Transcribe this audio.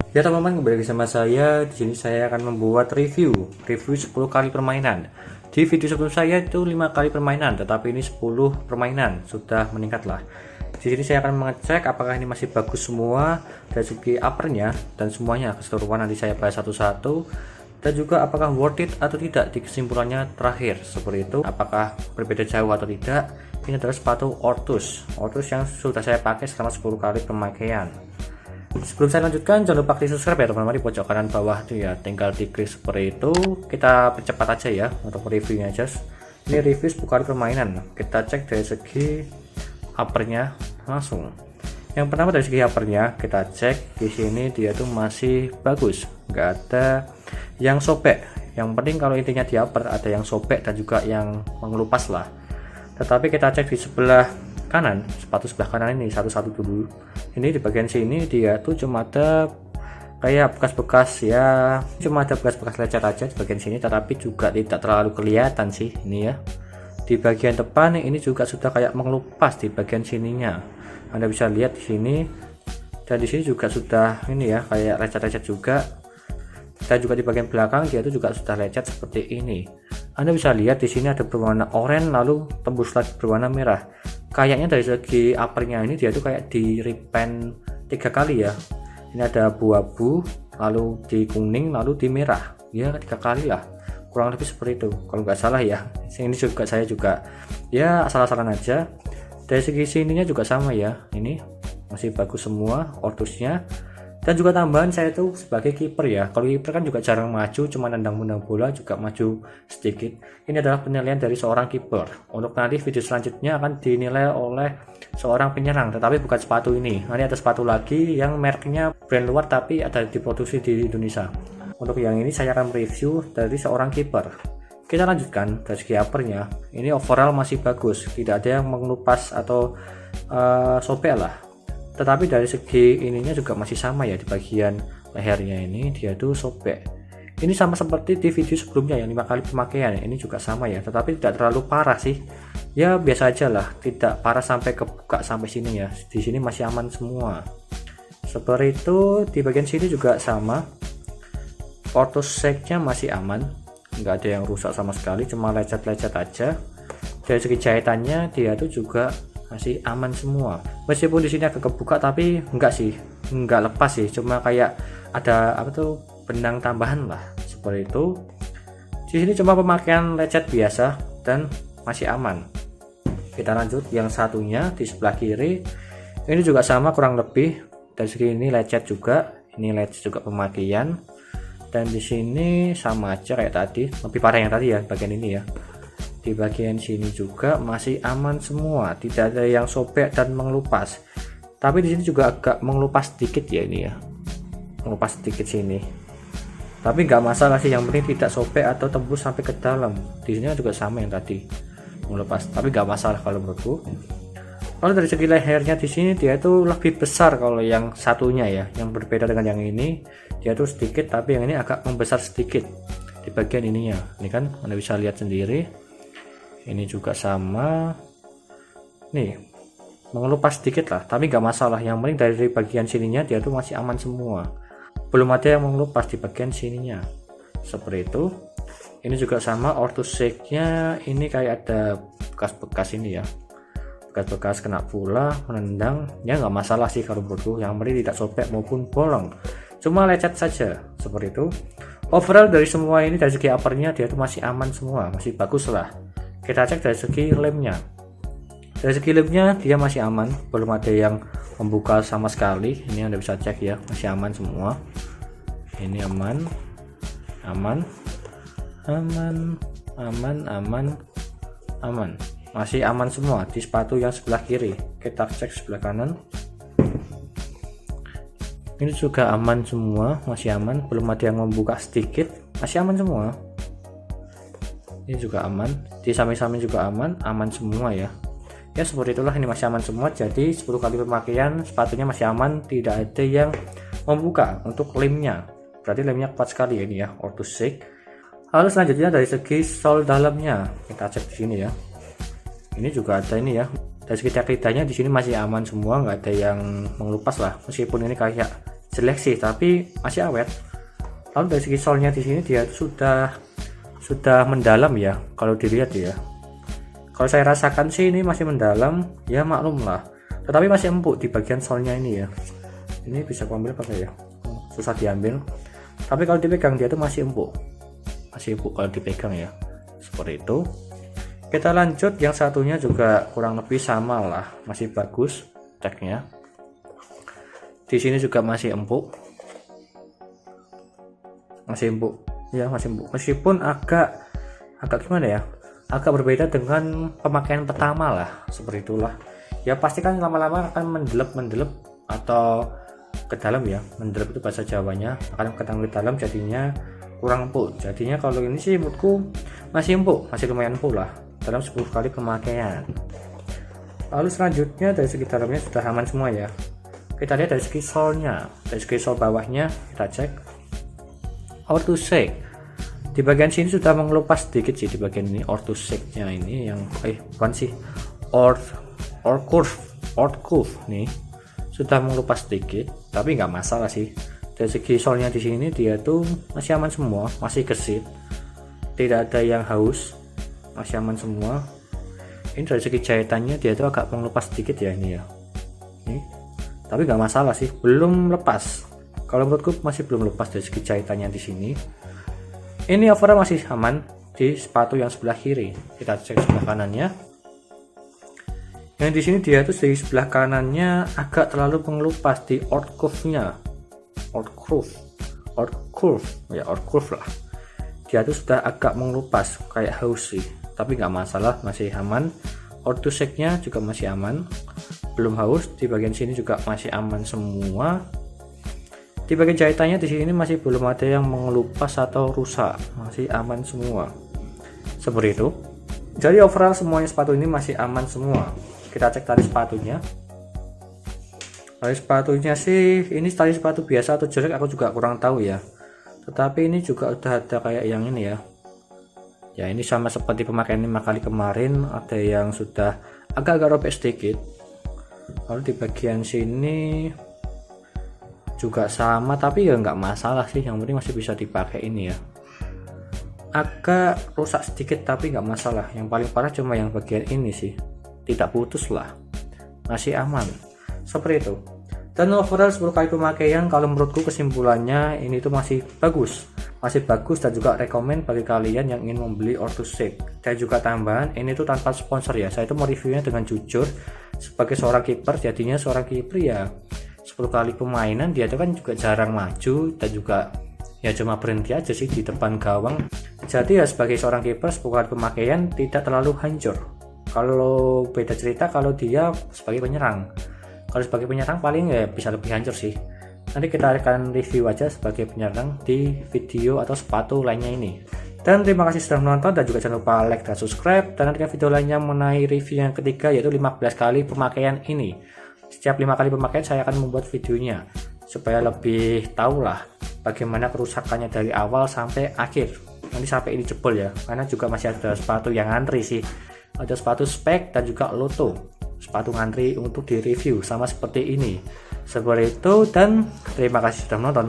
Ya teman-teman, kembali bersama saya. Di sini saya akan membuat review 10 kali permainan. Di video sebelum saya itu 5 kali permainan, tetapi ini 10 permainan, sudah meningkat lah. Di sini saya akan mengecek apakah ini masih bagus semua dari segi uppernya dan semuanya keseluruhan, nanti saya bahas satu-satu. Dan juga apakah worth it atau tidak di kesimpulannya terakhir, seperti itu. Apakah berbeda jauh atau tidak. Ini adalah sepatu Ortus yang sudah saya pakai selama 10 kali pemakaian. Sebelum saya lanjutkan, jangan lupa klik subscribe ya teman-teman, di pojok kanan bawah tuh ya, tinggal diklik seperti itu. Kita percepat aja ya untuk reviewnya aja. Ini review 10 kali permainan. Kita cek dari segi uppernya langsung. Yang pertama dari segi uppernya, kita cek di sini dia tuh masih bagus, nggak ada yang sobek. Yang penting kalau intinya di upper ada yang sobek dan juga yang mengelupas lah. Tetapi kita cek di sebelah kanan, sepatu sebelah kanan ini satu-satu dulu. Ini di bagian sini dia tuh cuma ada kayak bekas-bekas ya, cuma ada bekas-bekas lecet aja di bagian sini, tetapi juga tidak terlalu kelihatan sih ini ya. Di bagian depan ini juga sudah kayak mengelupas di bagian sininya. Anda bisa lihat di sini, dan di sini juga sudah ini ya kayak lecet-lecet juga. Dan juga di bagian belakang dia itu juga sudah lecet seperti ini. Anda bisa lihat di sini ada berwarna oranye lalu tembus lagi berwarna merah. Kayaknya dari segi uppernya ini dia tuh kayak di repaint 3 kali ya. Ini ada abu-abu, lalu di kuning, lalu di merah. Ya 3 kali lah, kurang lebih seperti itu kalau nggak salah ya. Ini juga saya juga ya asal-asalan aja. Dari segi sininya juga sama ya, ini masih bagus semua Ortusnya. Dan juga tambahan saya tuh sebagai kiper ya, kalau kiper kan juga jarang maju, cuma nendang-nendang bola, juga maju sedikit. Ini adalah penilaian dari seorang kiper. Untuk nanti video selanjutnya akan dinilai oleh seorang penyerang, tetapi bukan sepatu ini. Nanti ada sepatu lagi yang mereknya brand luar tapi ada diproduksi di Indonesia. Untuk yang ini saya akan review dari seorang kiper. Kita lanjutkan dari segi uppernya. Ini overall masih bagus, tidak ada yang mengelupas atau sobek lah. Tetapi dari segi ininya juga masih sama ya, di bagian lehernya ini dia tuh sobek. Ini sama seperti di video sebelumnya yang 5 kali pemakaian, ini juga sama ya, tetapi tidak terlalu parah sih. Ya biasa aja lah, tidak parah sampai kebuka sampai sini ya. Di sini masih aman semua. Seperti itu, di bagian sini juga sama. Ortus shake-nya masih aman, nggak ada yang rusak sama sekali, cuma lecet-lecet aja. Dari segi jahitannya dia tuh juga masih aman semua. Meskipun di sini agak kebuka tapi enggak sih, enggak lepas sih, cuma kayak ada apa tuh benang tambahan lah seperti itu. Di sini cuma pemakaian lecet biasa dan masih aman. Kita lanjut yang satunya di sebelah kiri. Ini juga sama kurang lebih, dari segi ini lecet juga, ini lecet juga pemakaian. Dan di sini sama aja kayak tadi, lebih parah yang tadi ya bagian ini ya. Di bagian sini juga masih aman semua, tidak ada yang sobek dan mengelupas. Tapi di sini juga agak mengelupas sedikit ya, ini ya, mengelupas sedikit sini. Tapi nggak masalah sih, yang penting tidak sobek atau tembus sampai ke dalam. Di sini juga sama yang tadi mengelupas, tapi nggak masalah kalau menurutku. Kalau dari segi lehernya di sini dia itu lebih besar kalau yang satunya ya, yang berbeda dengan yang ini dia tuh sedikit, tapi yang ini agak membesar sedikit di bagian ininya. Ini kan Anda bisa lihat sendiri. Ini juga sama, nih mengelupas sedikit lah, tapi nggak masalah. Yang penting dari bagian sininya dia tuh masih aman semua, belum ada yang mengelupas di bagian sininya seperti itu. Ini juga sama, Ortus shake-nya ini kayak ada bekas-bekas ini ya, bekas-bekas kena bola, menendang ya, nggak masalah sih kalau menurutku. Yang penting tidak sobek maupun bolong, cuma lecet saja seperti itu. Overall dari semua ini, dari segi uppernya dia tuh masih aman semua, masih bagus lah. Kita cek dari segi lemnya. Dari segi lemnya dia masih aman, belum ada yang membuka sama sekali. Ini Anda bisa cek ya, masih aman semua. Ini aman, aman, aman, aman, aman, aman. Masih aman semua di sepatu yang sebelah kiri. Kita cek sebelah kanan. Ini juga aman semua, masih aman, belum ada yang membuka sedikit, masih aman semua. Ini juga aman, di samping-samping juga aman, aman semua ya. Ya seperti itulah, ini masih aman semua. Jadi 10 kali pemakaian sepatunya masih aman, tidak ada yang membuka. Untuk lemnya, berarti lemnya kuat sekali ya, ini ya, Ortus shake. Lalu selanjutnya dari segi sol dalamnya, kita cek di sini ya. Ini juga ada ini ya, Dari segi lidahnya di sini masih aman semua, nggak ada yang mengelupas lah, meskipun ini kayak jelek sih tapi masih awet. Lalu dari segi solnya di sini dia sudah mendalam ya, kalau dilihat ya. Kalau saya rasakan sih ini masih mendalam, ya maklum lah. Tetapi masih empuk di bagian solnya ini ya. Ini bisa aku ambil pakai ya, susah diambil. Tapi kalau dipegang dia tuh masih empuk kalau dipegang ya, seperti itu. Kita lanjut, yang satunya juga kurang lebih sama lah, masih bagus tagnya. Di sini juga masih empuk ya, masih empuk. Meskipun agak gimana ya, agak berbeda dengan pemakaian pertama lah, seperti itulah ya. Pasti kan lama-lama akan mendelep atau ke dalam ya. Mendelep itu bahasa Jawanya, akan ke dalam jadinya kurang empuk. Jadinya kalau ini sih menurutku masih empuk, masih lumayan empuk lah dalam 10 kali pemakaian. Lalu selanjutnya dari segi dalamnya sudah aman semua ya. Kita lihat dari segi solnya, dari segi sol bawahnya kita cek orthosec. Di bagian sini sudah mengelupas sedikit sih, di bagian ini orthosec-nya ini yang bukan sih, curve nih sudah mengelupas sedikit, tapi nggak masalah sih. Dari segi solnya di sini dia tuh masih aman semua, masih gesit, tidak ada yang haus, masih aman semua. Ini dari segi jahitannya dia tuh agak mengelupas sedikit ya ini ya, ini, tapi nggak masalah sih, belum lepas. Kalau menurutku masih belum lepas dari segi jahitannya di sini. Ini overall masih aman di sepatu yang sebelah kiri. Kita cek sebelah kanannya. Yang di sini dia tuh di sebelah kanannya agak terlalu mengelupas di out curve lah. Dia tuh sudah agak mengelupas kayak haus sih, tapi nggak masalah, masih aman. Orthosec-nya juga masih aman, belum haus. Di bagian sini juga masih aman semua. Di bagian jahitannya di sini masih belum ada yang mengelupas atau rusak, masih aman semua. Seperti itu. Jadi overall semuanya sepatu ini masih aman semua. Kita cek tali sepatunya. Tali sepatunya sih, ini tali sepatu biasa atau jelek aku juga kurang tahu ya. Tetapi ini juga udah ada kayak yang ini ya. Ya ini sama seperti pemakaian 5 kali kemarin, ada yang sudah agak-agak robek sedikit. Lalu di bagian sini juga sama, tapi ya nggak masalah sih, yang penting masih bisa dipakai ini ya. Agak rusak sedikit tapi nggak masalah, yang paling parah cuma yang bagian ini sih, tidak putus lah, masih aman, seperti itu. Dan overall 10 kali pemakaian, kalau menurutku kesimpulannya ini tuh masih bagus dan juga rekomend bagi kalian yang ingin membeli orthosec. Dan juga tambahan, ini tuh tanpa sponsor ya, saya itu mau reviewnya dengan jujur sebagai seorang kiper. Jadinya seorang kiper ya 10 kali pemainan dia itu kan juga jarang maju, dan juga ya cuma berhenti aja sih di depan gawang. Jadi ya sebagai seorang kiper 10 kali pemakaian tidak terlalu hancur. Kalau beda cerita kalau dia sebagai penyerang. Kalau sebagai penyerang paling ya bisa lebih hancur sih. Nanti kita akan review aja sebagai penyerang di video atau sepatu lainnya ini. Dan terima kasih sudah menonton, dan juga jangan lupa like dan subscribe. Dan nanti video lainnya mengenai review yang ketiga, yaitu 15 kali pemakaian ini. Setiap 5 kali pemakaian saya akan membuat videonya supaya lebih tahu lah bagaimana kerusakannya dari awal sampai akhir. Nanti sampai ini jebol ya, karena juga masih ada sepatu yang ngantri sih. Ada sepatu spek dan juga loto, sepatu ngantri untuk direview sama seperti ini. Seperti itu, dan terima kasih sudah menonton.